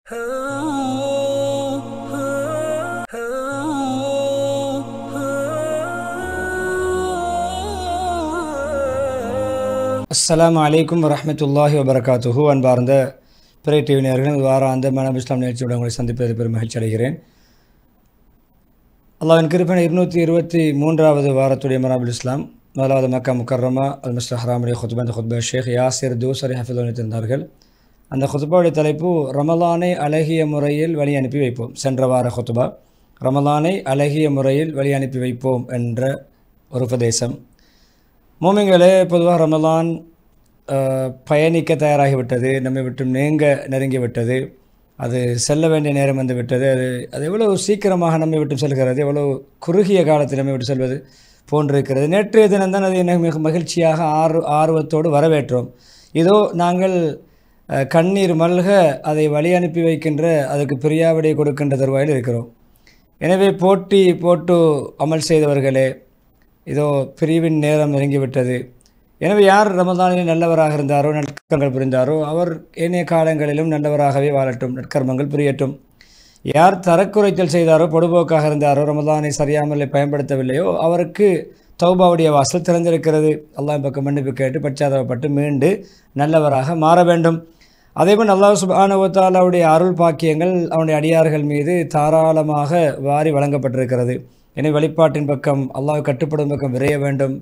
அஸ்ஸலாமு அலைக்கும் வரஹ்மத்துல்லாஹி வபரகாத்துஹு. அன்பார்ந்த பிறை டிவி நேயர்களே, வாராந்த மனப் இஸ்லாம் நிகழ்ச்சியோடு உங்களை சந்திப்பது பெரும் மகிழ்ச்சி அடைகிறேன். அல்லாஹ்வின் கிருபையினால் 223வது வாரத்துடைய மனப் இஸ்லாம் முதலாவது மக்கா முக்கர்ரமா அல் மஸ்ஜித் ஹராமுடைய ஹுத்பா, அந்த ஹுத்பா ஷேக் யாசிர் தூசரி ஹஃபிதுல்லாஹ் இருந்தார்கள். அந்த ஹுத்பாவுடைய தலைப்பு ரமலானை அழகிய முறையில் வழி அனுப்பி வைப்போம். சென்ற வார ஹுத்பா ரமலானை அழகிய முறையில் வழி அனுப்பி வைப்போம் என்ற ஒரு உபதேசம். மோமின்களே, பொதுவாக ரமலான் பயணிக்க தயாராகிவிட்டது, நம்மை விட்டு நெருங்கிவிட்டது, அது செல்ல வேண்டிய நேரம் வந்து விட்டது. அது எவ்வளவு சீக்கிரமாக நம்மை விட்டு செல்கிறது, எவ்வளவு குறுகிய காலத்தில் நம்மை விட்டு செல்வது போன்றிருக்கிறது. நேற்றைய தினம்தான் அதை மிக மகிழ்ச்சியாக ஆர்வத்தோடு வரவேற்றோம். இதோ நாங்கள் கண்ணீர் மல்க அதை வழி அனுப்பி வைக்கின்ற, அதுக்கு பிரியாவிடை கொடுக்கின்ற தருவாயில் இருக்கிறோம். எனவே போட்டு அமல் செய்தவர்களே, இதோ பிரிவின் நேரம் நெருங்கிவிட்டது. எனவே யார் ரமதானில் நல்லவராக இருந்தாரோ, நற்கர்மங்கள் புரிந்தாரோ, அவர் ஏனைய காலங்களிலும் நல்லவராகவே வாழட்டும், நற்கர்மங்கள் புரியட்டும். யார் தரக்குறைத்தல் செய்தாரோ, பொடுபோக்காக இருந்தாரோ, ரமதானை சரியாமல் பயன்படுத்தவில்லையோ, அவருக்கு தௌபாவுடைய வாசல் திறந்திருக்கிறது. அல்லாஹ் பக்கம் மன்னிப்பு கேட்டு பச்சாதாபப்பட்டு மீண்டு நல்லவராக மாற வேண்டும். அதேபோல் அல்லாஹ் சுப்ஹானஹு வ தஆலாவுடைய அருள் பாக்கியங்கள் அவனுடைய அடியார்கள் மீது தாராளமாக வாரி வழங்கப்பட்டிருக்கிறது. எனவே வழிபாட்டின் பக்கம், அல்லாஹ் கட்டுப்படும் பக்கம் விரைய வேண்டும்.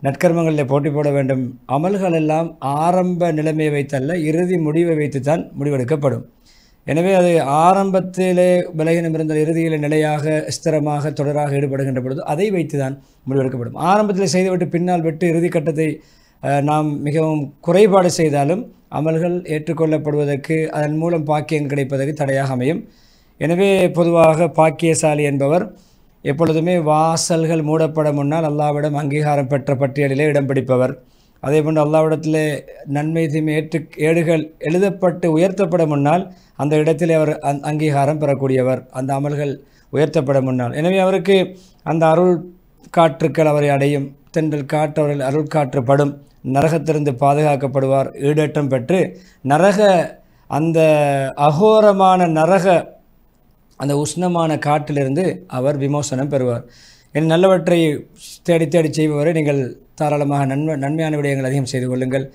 நற்கர்மங்களில் போட்டி போட வேண்டும். அமல்கள் எல்லாம் ஆரம்ப நிலைமையை வைத்தல்ல, இறுதி முடிவை வைத்துத்தான் முடிவெடுக்கப்படும். எனவே அது ஆரம்பத்திலே பலகீனம் இருந்தால் இறுதியில் நிலையாக ஸ்திரமாக தொடராக ஈடுபடுகின்ற பொழுது அதை வைத்து தான் முடிவெடுக்கப்படும். ஆரம்பத்தில் செய்துவிட்டு பின்னால் விட்டு இறுதி கட்டத்தை நாம் மிகவும் குறைபாடு செய்தாலும் அமல்கள் ஏற்றுக்கொள்ளப்படுவதற்கு, அதன் மூலம் பாக்கியம் கிடைப்பதற்கு தடையாக அமையும். எனவே பொதுவாக பாக்கியசாலி என்பவர் எப்பொழுதுமே வாசல்கள் மூடப்பட முன்னால் அல்லாஹ்விடம் அங்கீகாரம் பெற்ற பட்டியலிலே இடம் பிடிப்பவர். அதேபோன்று அல்லாஹ்விடத்திலே நன்மை தீமை ஏடுகள் எழுதப்பட்டு உயர்த்தப்பட முன்னால் அந்த இடத்திலே அவர் அங்கீகாரம் பெறக்கூடியவர், அந்த அமல்கள் உயர்த்தப்பட முன்னால். எனவே அவருக்கு அந்த அருள் காற்றுக்கள் அவரை அடையும், தென்றல் காற்று அவர்கள் அருள் காற்றுப்படும், நரகத்திலிருந்து பாதுகாக்கப்படுவார், ஈடேற்றம் பெற்று அந்த அகோரமான அந்த உஷ்ணமான காற்றிலிருந்து அவர் விமோசனம் பெறுவார். என் நல்லவற்றை தேடி செய்பவரை நீங்கள் தாராளமாக நன்மையான விடயங்கள் அதிகம் செய்து கொள்ளுங்கள்.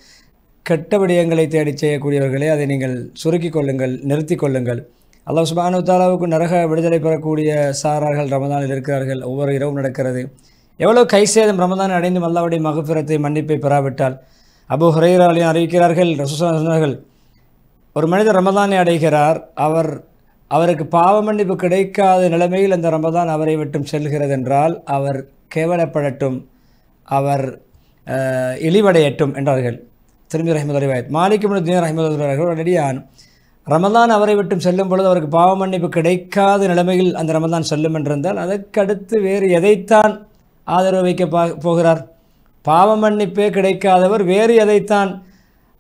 கெட்ட விடயங்களை தேடி செய்யக்கூடியவர்களே அதை நீங்கள் சுருக்கிக் கொள்ளுங்கள், நிறுத்தி கொள்ளுங்கள். அல்லாஹ் சுப்ஹானஹு வ தஆலாவுக்கு நரக விடுதலை பெறக்கூடிய சாரார்கள் ரமதானில் இருக்கிறார்கள். ஒவ்வொரு இரவும் நடக்கிறது. எவ்வளோ கைசேதம் ரமதான் அடைந்தும் அல்லாஹ்வுடைய மகஃபிரத்தை, மன்னிப்பை பெறாவிட்டால். அபூ ஹுரைரா அறிவிக்கிறார்கள், ரசூலுல்லாஹ் சொன்னார்கள், ஒரு மனிதர் ரமதானை அடைகிறார், அவருக்கு பாவ மன்னிப்பு கிடைக்காத நிலைமையில் அந்த ரமதான் அவரை விட்டும் செல்கிறது என்றால் அவர் கேவலப்படட்டும், அவர் இழிவடையட்டும் என்றார்கள். திரும்பி ரஹ்மத்துல்லாஹி ரிவாயத் மாலிக் இப்னு தீனார் ரஹ்மத்துல்லாஹி உடனடியான் ரமதான் அவரை விட்டும் செல்லும் பொழுது அவருக்கு பாவ மன்னிப்பு கிடைக்காத நிலைமையில் அந்த ரமதான் செல்லும் என்றிருந்தால் அதற்கடுத்து வேறு எதைத்தான் ஆதரவு வைக்க போகிறார்? பாவ மன்னிப்பே கிடைக்காதவர் வேறு எதைத்தான்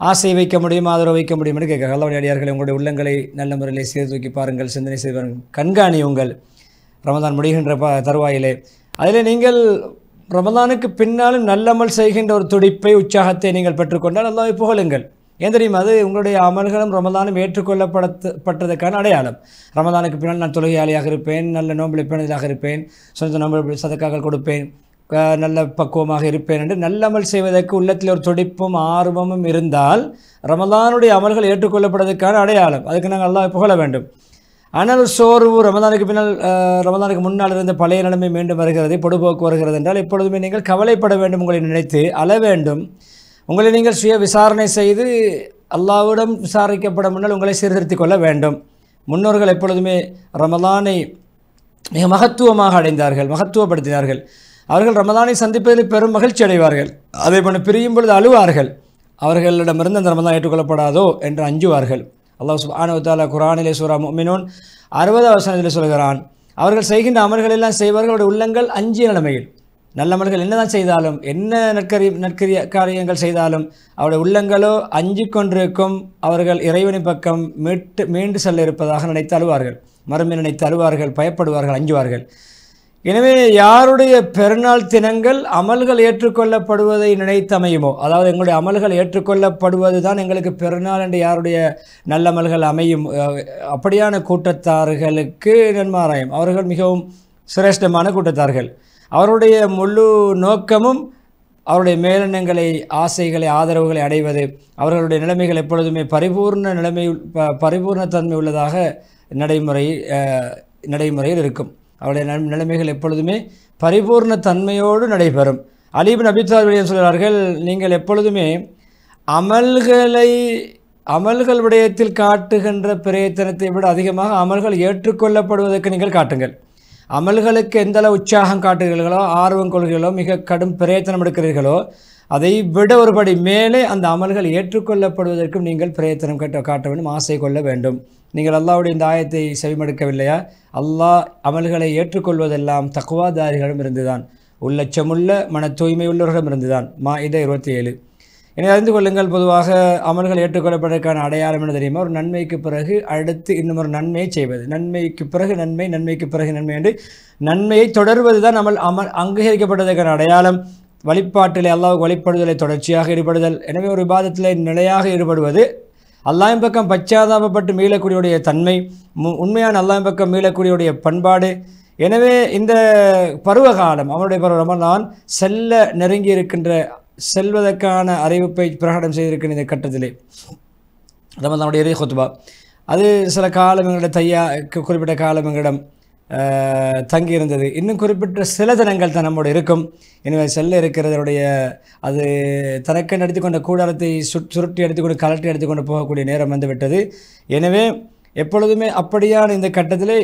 ஆசை வைக்க முடியும், ஆதரவு வைக்க முடியும் என்று கேட்க. அல்லாஹ்வுடைய அடியார்களை, உங்களுடைய உள்ளங்களை நல்ல முறையில் சீர்தூக்கி பாருங்கள், சிந்தனை செய்வார்கள், கண்காணியுங்கள். ரமதான் முடிகின்ற தருவாயிலே அதில் நீங்கள் ரமதானுக்கு பின்னாலும் நல்லமல் செய்கின்ற ஒரு துடிப்பை, உற்சாகத்தை நீங்கள் பெற்றுக்கொண்டால் அல்லாஹ்வை புகழுங்கள். ஏன் தெரியுமா? அது உங்களுடைய அமல்களும் ரமதானும் ஏற்றுக்கொள்ளப்பட்டதற்கான அடையாளம். ரமதானுக்கு பின்னால் நான் தொழுகையாளியாக இருப்பேன், நல்ல நோன்பு பேணுதலாக இருப்பேன், சொந்த நோன்பு சதக்காக்கள் கொடுப்பேன், நல்ல பக்குவமாக இருப்பேன் என்று நல்லமல் செய்வதற்கு உள்ளத்தில் ஒரு துடிப்பும் ஆர்வமும் இருந்தால் ரமதானுடைய அமல்கள் ஏற்றுக்கொள்ளப்படுவதற்கான அடையாளம். அதுக்கு நாங்கள் அல்லாஹ்வை புகழ வேண்டும். ஆனால் ஒரு சோர்வு, ரமதானுக்கு முன்னால் இருந்த பழைய நிலைமை மீண்டும் வருகிறது, பொடுபோக்கு வருகிறது என்றால் எப்பொழுதுமே நீங்கள் கவலைப்பட வேண்டும், உங்களை நினைத்து அழ வேண்டும். உங்களை நீங்கள் சுய விசாரணை செய்து அல்லாஹ்விடம் விசாரிக்கப்பட முன்னால் உங்களை சீர்திருத்திக் கொள்ள வேண்டும். முன்னோர்கள் எப்பொழுதுமே ரமதானை மிக மகத்துவமாக மகத்துவப்படுத்தினார்கள். அவர்கள் ரமதானை சந்திப்பதில் பெரும் மகிழ்ச்சி அடைவார்கள். அதே போல பிரியும் பொழுது அழுவார்கள். அவர்களிடமிருந்து அந்த ரமதான் ஏற்றுக்கொள்ளப்படாதோ என்று அஞ்சுவார்கள். அல்லாஹ் சுப்ஹானஹு வ தஆலா குர்ஆனிலே சூரா முஃமினூன் 60வது வசனத்தில் சொல்கிறான், அவர்கள் செய்கின்ற அமல்கள் எல்லாம் செய்வார்களுடைய உள்ளங்கள் அஞ்சிய நிலைமையில். நல்ல அமல்கள் என்னதான் செய்தாலும், என்ன நற்கரிய காரியங்கள் செய்தாலும் அவருடைய உள்ளங்களோ அஞ்சு கொண்டிருக்கும். அவர்கள் இறைவனின் பக்கம் மீண்டு செல்ல இருப்பதாக நினைத்து அழுவார்கள், மறுமை நினைத்து அழுவார்கள், பயப்படுவார்கள், அஞ்சுவார்கள். எனவே யாருடைய பெருநாள் தினங்கள் அமல்கள் ஏற்றுக்கொள்ளப்படுவதை நினைத்தமையுமோ, அதாவது எங்களுடைய அமல்கள் ஏற்றுக்கொள்ளப்படுவது தான் எங்களுக்கு பெருநாள் என்று யாருடைய நல்லமல்கள் அமையும், அப்படியான கூட்டத்தார்களுக்கு நன்மாராயம். அவர்கள் மிகவும் சிரேஷ்டமான கூட்டத்தார்கள். அவருடைய முழு நோக்கமும் அவருடைய மேலெண்ணங்களை, ஆசைகளை, ஆதரவுகளை அடைவது. அவர்களுடைய நிலைமைகள் எப்பொழுதுமே பரிபூர்ணத்தன்மை உள்ளதாக நடைமுறையில் இருக்கும். அவருடைய நிலைமைகள் எப்பொழுதுமே பரிபூர்ண தன்மையோடு நடைபெறும். அலி இப்னு அபீ தாலிப் சொல்கிறார்கள், நீங்கள் எப்பொழுதுமே அமல்கள் விடயத்தில் காட்டுகின்ற பிரயத்தனத்தை விட அதிகமாக அமல்கள் ஏற்றுக்கொள்ளப்படுவதற்கு நீங்கள் காட்டுங்கள். அமல்களுக்கு எந்தளவு உற்சாகம் காட்டுகிறீர்களோ, ஆர்வம் கொள்கிறீர்களோ, மிக கடும் பிரயத்தனம் எடுக்கிறீர்களோ, அதை விட ஒருபடி மேலே அந்த அமல்கள் ஏற்றுக்கொள்ளப்படுவதற்கும் நீங்கள் பிரயத்தனம் காட்ட வேண்டும், ஆசை கொள்ள வேண்டும். நீங்கள் அல்லாஹ்வுடைய இந்த ஆயத்தை செவிமடுக்கவில்லையா? அல்லாஹ் அமல்களை ஏற்றுக்கொள்வதெல்லாம் தக்வாதாரிகளிடம் இருந்துதான், உள்ளச்சமுள்ள மன தூய்மை உள்ளவர்களிடம் இருந்துதான். மாஇதா 27. இனி அறிந்து கொள்ளுங்கள், பொதுவாக அமல்கள் ஏற்றுக்கொள்ளப்படுவதற்கான அடையாளம் என்ன தெரியுமா? ஒரு நன்மைக்கு பிறகு அடுத்து இன்னும் ஒரு நன்மையை செய்வது. நன்மைக்கு பிறகு நன்மை, நன்மைக்கு பிறகு நன்மை என்று நன்மையை தொடர்வது தான் அங்கீகரிக்கப்பட்டதற்கான அடையாளம். வழிபாட்டிலே அல்லாஹ்வுக்கு வழிபடுதலை தொடர்ச்சியாக ஈடுபடுதல். எனவே ஒரு இபாதத்திலே நிலையாக ஈடுபடுவது, அல்லாஹ்வின் பக்கம் பச்சாதாபப்பட்டு மீளக்கூடியவுடைய தன்மை, உண்மையான அல்லாஹ்வின் பக்கம் மீளக்கூடியவுடைய பண்பாடு. எனவே இந்த பருவகாலம், அவனுடைய ரமலான் செல்ல நெருங்கி இருக்கின்ற, செல்வதற்கான அறிவிப்பை பிரகடனம் செய்திருக்கின்ற இந்த கட்டத்திலே ரமலானுடைய இறுதி குத்பா, அது சில காலம் எங்களிடம் குறிப்பிட்ட காலம் எங்களிடம் தங்கியிருந்தது. இன்னும் குறிப்பிட்ட சில தினங்கள் தான் நம்மோடு இருக்கும். எனவே செல்ல இருக்கிறதனுடைய அது தனக்கென்று எடுத்துக்கொண்ட கூடாரத்தை சுருட்டி எடுத்துக்கொண்டு கலட்டி எடுத்துக்கொண்டு போகக்கூடிய நேரம் வந்துவிட்டது. எனவே எப்பொழுதுமே அப்படியான இந்த கட்டத்திலே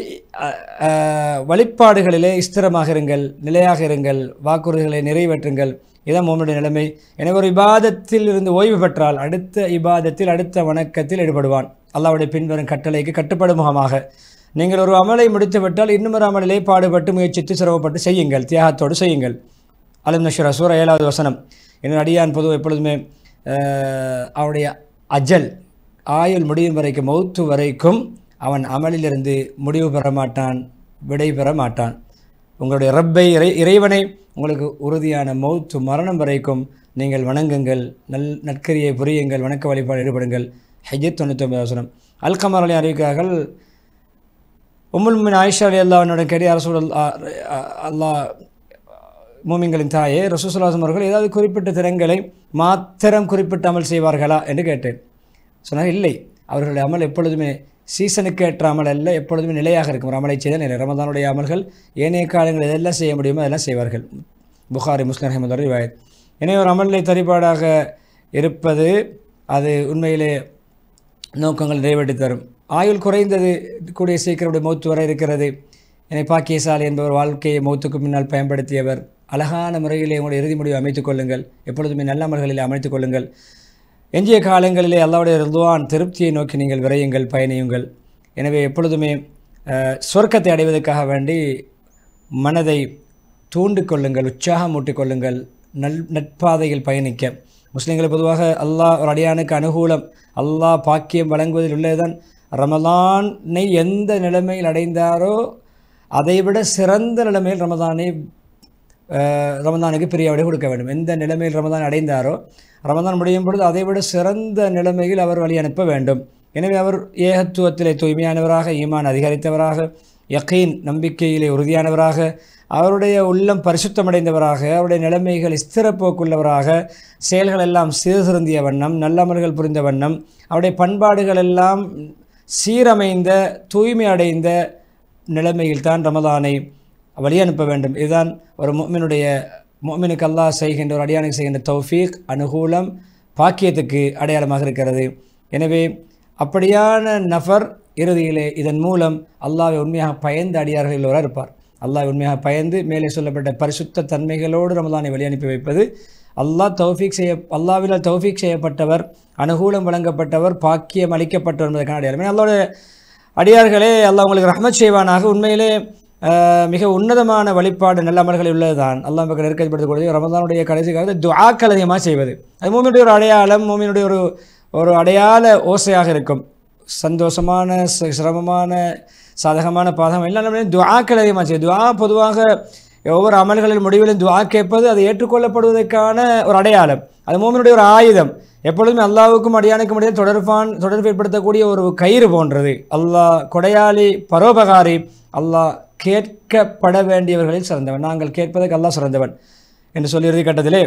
வழிபாடுகளிலே ஸ்திரமாக இருங்கள், நிலையாக இருங்கள், வாக்குறுதிகளை நிறைவேற்றுங்கள். இதான் முஃமினுடைய நிலைமை. எனவே ஒரு இபாதத்தில் இருந்து ஓய்வு பெற்றால் அடுத்த இபாதத்தில், அடுத்த வணக்கத்தில் ஈடுபடுவான். அல்லாஹ்வுடைய பின்வரும் கட்டளைக்கு கட்டுப்படும் முகமாக. நீங்கள் ஒரு அமலை முடித்து விட்டால் இன்னும் ஒரு அமலிலே பாடுபட்டு முயற்சித்து சிரமப்பட்டு செய்யுங்கள், தியாகத்தோடு செய்யுங்கள். அலம் நஷ்ரா சூரா 7வது வசனம். என்னுடைய அடியான் பொதுவாக எப்பொழுதுமே அவனுடைய அஜல், ஆயுள் முடியும் வரைக்கும், மௌத்து வரைக்கும் அவன் அமலிலிருந்து முடிவு பெற மாட்டான், விடை பெற மாட்டான். உங்களுடைய ரப்பை, இறைவனை உங்களுக்கு உறுதியான மௌத்து, மரணம் வரைக்கும் நீங்கள் வணங்குங்கள், நற்கரியை புரியுங்கள், வணக்க வழிபாடு ஈடுபடுங்கள். ஹஜ்ஜத் 99வது வசனம். அல்கமர் அலி அறிவிக்கிறார்கள், உம்முல் முஃமினீன் ஆயிஷா ரலியல்லாஹு கேட்டு, ரசூல் அல்லாஹ் மூமின்களின் தாயே, ரசூல் ஸல்லல்லாஹு அலைஹி வஸல்லம் அவர்கள் ஏதாவது குறிப்பிட்ட தினங்களை மாத்திரம் குறிப்பிட்ட அமல் செய்வார்களா என்று கேட்டேன். சொன்னார், இல்லை, அவர்களுடைய அமல் எப்பொழுதுமே சீசனுக்கு ஏற்ற அமல் அல்ல, எப்பொழுதுமே நிலையாக இருக்கும். ஒரு அமலை செய்தால் நிலை. ரமதானுடைய அமல்கள் ஏனைய காலங்கள் எதெல்லாம் செய்ய முடியுமோ அதெல்லாம் செய்வார்கள். புகாரி, முஸ்லிம் ரஹ்மத்துல்லாஹி ரிவாயத். எனவே ஒரு அமலிலே தரிபாடாக இருப்பது அது உண்மையிலே நோக்கங்கள் நிறைவேற்றி தரும். ஆயுள் குறைந்தது, கூடிய சீக்கிரமுடைய மௌத்து வர இருக்கிறது. என்னை பாக்கியசாலி என்பவர் வாழ்க்கையை மௌத்துக்கு முன்னால் பயன்படுத்தியவர். அழகான முறையிலே உங்களுடைய இறுதி முடிவை அமைத்துக் கொள்ளுங்கள். எப்பொழுதுமே நல்ல அமல்களிலே அமைத்துக் கொள்ளுங்கள். எஞ்சிய காலங்களிலே அல்லாஹ்வுடைய ரிதுவான், திருப்தியை நோக்கி நீங்கள் விரையுங்கள், பயணியுங்கள். எனவே எப்பொழுதுமே சொர்க்கத்தை அடைவதற்காக வேண்டி மனதை தூண்டிக்கொள்ளுங்கள், உற்சாகம் ஊட்டிக்கொள்ளுங்கள், நட்பாதையில் பயணிக்க. முஸ்லீம்களை பொதுவாக அல்லாஹ் ஒரு அடியானுக்கு அனுகூலம், அல்லாஹ் பாக்கியம் வழங்குவதில் உள்ளதுதான். ரமலானை எந்த நிலைமையில் அடைந்தாரோ அதைவிட சிறந்த நிலைமையில் ரமதானுக்கு பிரியாவிடை கொடுக்க வேண்டும். எந்த நிலைமையில் ரமதான் அடைந்தாரோ ரமதான் முடியும் பொழுது அதைவிட சிறந்த நிலைமையில் அவர் வழி அனுப்ப வேண்டும். எனவே அவர் ஏகத்துவத்திலே தூய்மையானவராக, ஈமான் அதிகரித்தவராக, யகீன் நம்பிக்கையிலே உறுதியானவராக, அவருடைய உள்ளம் பரிசுத்தமடைந்தவராக, அவருடைய நிலைமைகள் ஸ்திரப்போக்குள்ளவராக, செயல்கள் எல்லாம் சீர்திருந்திய வண்ணம், நல்லமல்கள் புரிந்த வண்ணம், அவருடைய பண்பாடுகள் எல்லாம் சீரமைந்த, தூய்மை அடைந்த நிலைமையில் தான் ரமதானை வழி அனுப்ப வேண்டும். இதுதான் ஒரு முஃமினுக்கு அல்லாஹ் செய்கின்ற, ஒரு அடியானுக்கு செய்கின்ற தௌஃபீக், அனுகூலம், பாக்கியத்துக்கு அடையாளமாக இருக்கிறது. எனவே அப்படியான நபர் இறுதியிலே இதன் மூலம் அல்லாஹ்வை உண்மையாக பயந்து அடியார்கள் ஒருவர் இருப்பார். அல்லாஹ் உண்மையாக பயந்து மேலே சொல்லப்பட்ட பரிசுத்த தன்மைகளோடு ரமதானை வழி அனுப்பி வைப்பது. அல்லாஹ்வினால் தௌஃபீக் செய்யப்பட்டவர், அனுகூலம் வழங்கப்பட்டவர், பாக்கியம் அளிக்கப்பட்டவர் என்பதற்கான அடையாளம். அல்லாஹ்வுடைய அடியார்களே, அல்லாஹ் உங்களுக்கு ரஹ்மத் செய்வானாக. உண்மையிலே மிக உன்னதமான வழிபாடு நல்ல அமல்கள் உள்ளதுதான். அல்லாஹ் பக்கம் நெருக்கப்படுத்தக்கூடிய ரமதானுடைய கடைசி காலத்தில் துஆக்கள் அதிகமாக செய்வது, அது மூமினுடைய ஒரு அடையாளம், மூமினுடைய ஒரு அடையாள ஓசையாக இருக்கும். சந்தோஷமான சிரமமான சாதகமான பாதகம் எல்லாம் துஆக்கள் அதிகமாக செய்யும். துஆ பொதுவாக ஒவ்வொரு அமல்களின் முடிவிலும் துஆ கேட்பது அது ஏற்றுக்கொள்ளப்படுவதற்கான ஒரு அடையாளம். அது மூமினுடைய ஒரு ஆயுதம். எப்பொழுதுமே அல்லாஹ்வுக்கும் அடியானுக்கும் இடையே தொடர்பு ஏற்படுத்தக்கூடிய ஒரு கயிறு போன்றது. அல்லாஹ் கொடையாளி பரோபகாரி. அல்லாஹ் கேட்கப்பட வேண்டியவர்களில் சிறந்தவன். நாங்கள் கேட்பதற்கு அல்லாஹ் சிறந்தவன் என்று சொல்லி இறுதி கட்டத்திலே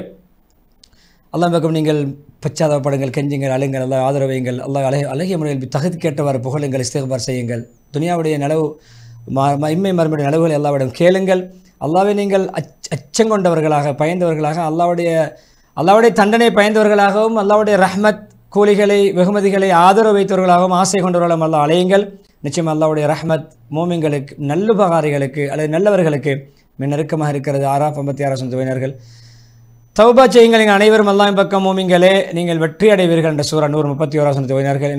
அல்லாஹ் பக்கம் நீங்கள் பச்சாதாபப்படுங்கள், கெஞ்சுங்கள், அழுங்கள், அல்லாஹ் ஆதரவையுங்கள், அல்லாஹ் அழகிய முறையில் தகுதி கேட்டவாறு புகழுங்கள், இஸ்திக்பார் செய்யுங்கள். துனியாவுடைய நலவு இம்மை மறுமையுடைய நலவுகளை அல்லாஹ்விடம் கேளுங்கள். அல்லாஹ்வை நீங்கள் அச்சங்கொண்டவர்களாக பயந்தவர்களாக அல்லாஹ்வுடைய தண்டனை பயந்தவர்களாகவும் அல்லாஹ்வுடைய ரஹ்மத் கூலிகளை வெகுமதிகளை ஆதரவு வைத்தவர்களாகவும் ஆசை கொண்டவர்களும் அல்லாஹ் அலையுங்கள். நிச்சயம் அல்லாஹ்வுடைய ரஹ்மத் மோமின்களுக்கு நல்லுபகாரிகளுக்கு அல்லது நல்லவர்களுக்கு மிக நெருக்கமாக இருக்கிறது. 56 துவையினர்கள் தௌபா செய்யுங்கள் நீங்கள் அனைவரும் அல்லாஹ்வின் பக்கம் மோமின்களே நீங்கள் வெற்றி அடைவீர்கள் என்ற சூரா 131 துவையினர்கள்.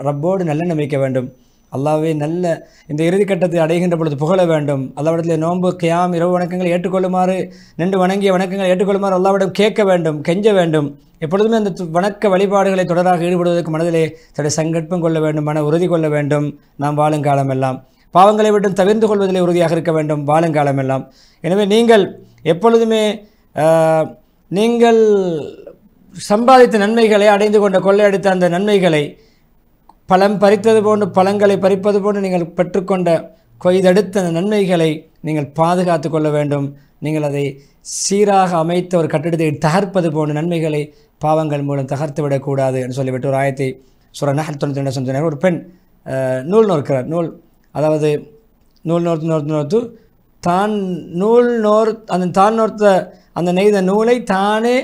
ரப்போடு நல்ல நம்பிக்கை வேண்டும். அல்லாஹ்வே நல்ல இந்த இறுதி கட்டத்தை அடைகின்ற பொழுது புகழ வேண்டும். அல்லாஹ்விடத்தில் நோன்பு கியாம் இரவு வணக்கங்களை ஏற்றுக்கொள்ளுமாறு நின்று வணங்கிய வணக்கங்களை ஏற்றுக்கொள்ளுமாறு அல்லாஹ்விடம் கேட்க வேண்டும், கெஞ்ச வேண்டும். எப்பொழுதுமே அந்த வணக்க வழிபாடுகளை தொடராக ஈடுபடுவதற்கு மனதிலே தன்னுடைய சங்கல்பம் கொள்ள வேண்டும், மன உறுதி கொள்ள வேண்டும். நாம் வாழுங்காலமெல்லாம் பாவங்களை விட்டு தவிர்த்து கொள்வதிலே உறுதியாக இருக்க வேண்டும் வாழுங்காலமெல்லாம். எனவே நீங்கள் எப்பொழுதுமே நீங்கள் சம்பாதித்த நன்மைகளை அடைந்து கொண்ட கொள்ளையடித்த அந்த நன்மைகளை பழம் பறித்தது போன்று பழங்களை பறிப்பது போன்று நீங்கள் பெற்றுக்கொண்ட கொய்தெடுத்த அந்த நன்மைகளை நீங்கள் பாதுகாத்து கொள்ள வேண்டும். நீங்கள் அதை சீராக அமைத்த ஒரு கட்டிடத்தை தகர்ப்பது போன்ற நன்மைகளை பாவங்கள் மூலம் தகர்த்து விடக்கூடாது என்று சொல்லிவிட்டு ஒரு ஆயத்தை சூரா நஹல் 92 சொன்னார். ஒரு பெண் நூல் நோக்கிறார். அதாவது நூல் நோர்த்து தான் நோர்த்த அந்த நெய்த நூலை தானே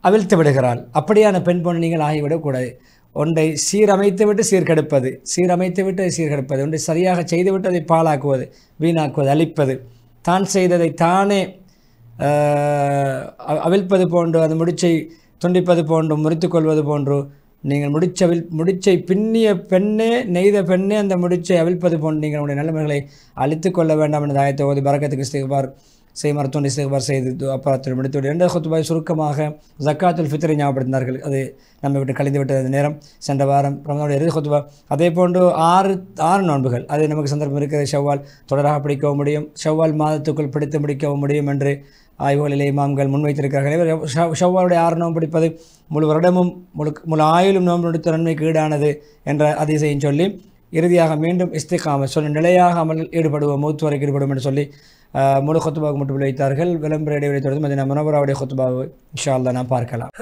அவிழ்த்து விடுகிறாள். அப்படியான பெண் போன்று நீங்கள் ஆகிவிடக்கூடாது. ஒன்றை சீரமைத்து விட்டு சீர்கெடுப்பது, சீரமைத்து விட்டு அதை சீர்கெடுப்பது, ஒன்றை சரியாக செய்துவிட்டு அதை பாழாக்குவது, வீணாக்குவது, அழிப்பது, தான் செய்ததை தானே அவிழ்ப்பது போன்று அந்த முடிச்சை துண்டிப்பது போன்று முறித்து கொள்வது போன்று நீங்கள் முடிச்சை பின்னிய பெண்ணே நெய்த பெண்ணே அந்த முடிச்சை அவிழ்ப்பது போன்று நீங்கள் உங்களுடைய நிலைமைகளை அழித்து கொள்ள வேண்டாம் என்ற ஆயத்தை ஓதி பரக்கத்துக்கு இஸ்திக்பார் செய்மார் தோண்டி இஸ்திக்பார் செய்து அப்புறத்தில் முடித்துவிட்டு 2 ஹுத்பாய் சுருக்கமாக ஜக்காத்துல் ஃபித்ரை ஞாபகப்படுத்தினார்கள். அது நம்ம விட்டு கழிந்து விட்டது அந்த நேரம். சென்ற வாரம் ரமதானுடைய இறுதி ஹுத்பா. அதே போன்று 6 நோன்புகள் அது நமக்கு சந்தர்ப்பம் இருக்கிறது. ஷவ்வால் தொடராக பிடிக்கவும் முடியும், ஷவ்வால் மாதத்துக்குள் பிடித்து முடிக்கவும் முடியும் என்று ஆய்வுகளிலே இமாம்கள் முன்வைத்திருக்கிறார்கள். ஷவ்வாலுடைய 6 நோன்பு பிடிப்பது முழு வருடமும் முழு ஆயுளும் நோன்பு முடித்த நன்மைக்கு ஈடானது என்ற அதிசயம் சொல்லி இறுதியாக மீண்டும் இஸ்திகாமத் சொல்லி நிலையாக அமல் ஈடுபடுவோம், மௌத்து வரைக்கும் ஈடுபடும் என்று சொல்லி முழு ஹுத்பாவுக்கு மட்டும் வைத்தார்கள். விளம்பர இடைவெளி தொடர்ந்து மதீனா முனவ்வராவுடைய ஹுத்பாவை இன்ஷா அல்லாஹ் நாம் பார்க்கலாம்.